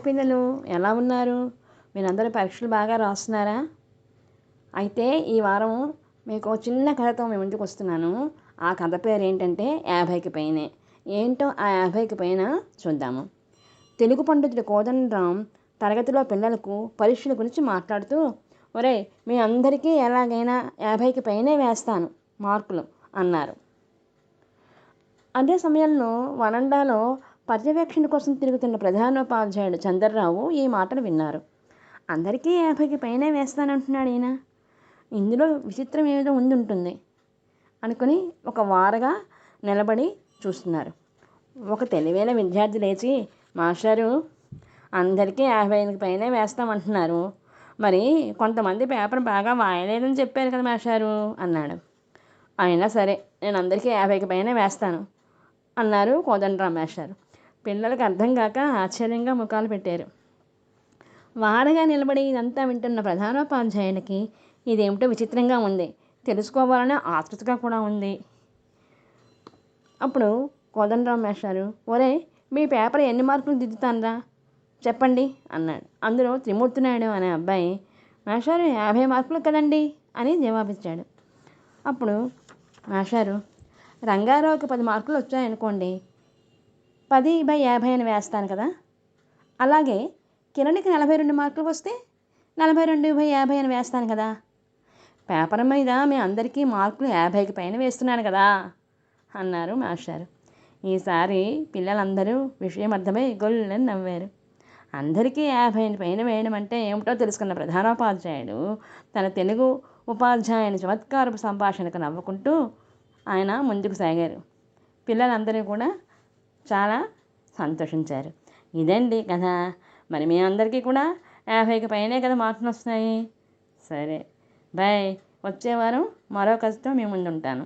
Hi పిల్లలు, ఎలా ఉన్నారు? మీరందరూ పరీక్షలు బాగా రాస్తున్నారా? అయితే ఈ వారం మీకు చిన్న కథతో మీ ముందుకు వస్తున్నాను. ఆ కథ పేరు ఏంటంటే 50కి పైనే. ఏంటో ఆ 50కి పైన చూద్దాము. తెలుగు పండితుడు కోదండరాం తరగతిలో పిల్లలకు పరీక్షల గురించి మాట్లాడుతూ, ఒరే, మీ అందరికీ ఎలాగైనా 50కి పైనే వేస్తాను మార్కులు అన్నారు. అదే సమయంలో వరండాలో పర్యవేక్షణ కోసం తిరుగుతున్న ప్రధానోపాధ్యాయుడు చంద్రరావు ఈ మాటలు విన్నారు. అందరికీ 50కి పైనే వేస్తానంటున్నాడు ఈయన, ఇందులో విచిత్రం ఏదో ఉంటుంది అనుకుని ఒక వారగా నిలబడి చూస్తున్నారు. ఒక తెలివైన విద్యార్థి లేచి, మాస్టారు, అందరికీ 50కి పైనే వేస్తామంటున్నారు, మరి కొంతమంది పేపర్ బాగా వాయలేదని చెప్పారు కదా మాస్టారు అన్నాడు. అయినా సరే, నేను అందరికీ 50కి పైనే వేస్తాను అన్నారు కోదండరాం మాస్టారు. పిల్లలకు అర్థం కాక ఆశ్చర్యంగా ముఖాలు పెట్టారు. వారగా నిలబడి ఇదంతా వింటున్న ప్రధానోపాధ్యాయునికి ఇదేమిటో విచిత్రంగా ఉంది, తెలుసుకోవాలనే ఆతృతగా కూడా ఉంది. అప్పుడు కోదండరాం మాస్టారు, ఒరే, మీ పేపర్ ఎన్ని మార్కులు దిద్దుతానరా చెప్పండి అన్నాడు. అందులో త్రిమూర్తినాయుడు అనే అబ్బాయి, మాస్టారు 50 మార్కులు కదండి అని జవాబిచ్చాడు. అప్పుడు మాస్టారు, రంగారావుకి 10 మార్కులు వచ్చాయనుకోండి, 10/50 అని వేస్తాను కదా, అలాగే కిరణ్కి 42 మార్కులు వస్తే 42/50 అని వేస్తాను కదా, పేపర్ మీద మీ అందరికీ మార్కులు 50కి పైన వేస్తున్నాను కదా అన్నారు మాస్టారు. ఈసారి పిల్లలందరూ విషయం అర్థమై గొల్లని నవ్వారు. అందరికీ 50 పైన వేయడం అంటే ఏమిటో తెలుసుకున్న ప్రధానోపాధ్యాయుడు తన తెలుగు ఉపాధ్యాయుని చమత్కారపు సంభాషణకు నవ్వుకుంటూ ఆయన ముందుకు సాగారు. పిల్లలందరూ కూడా చాలా సంతోషించారు. ఇదండి కథ. మరి మీ అందరికీ కూడా 50కి పైనే కదా మార్కులు వస్తున్నాయి. సరే, బాయ్. వచ్చే వారం మరో కథతో మీ ముందు ఉంటాను.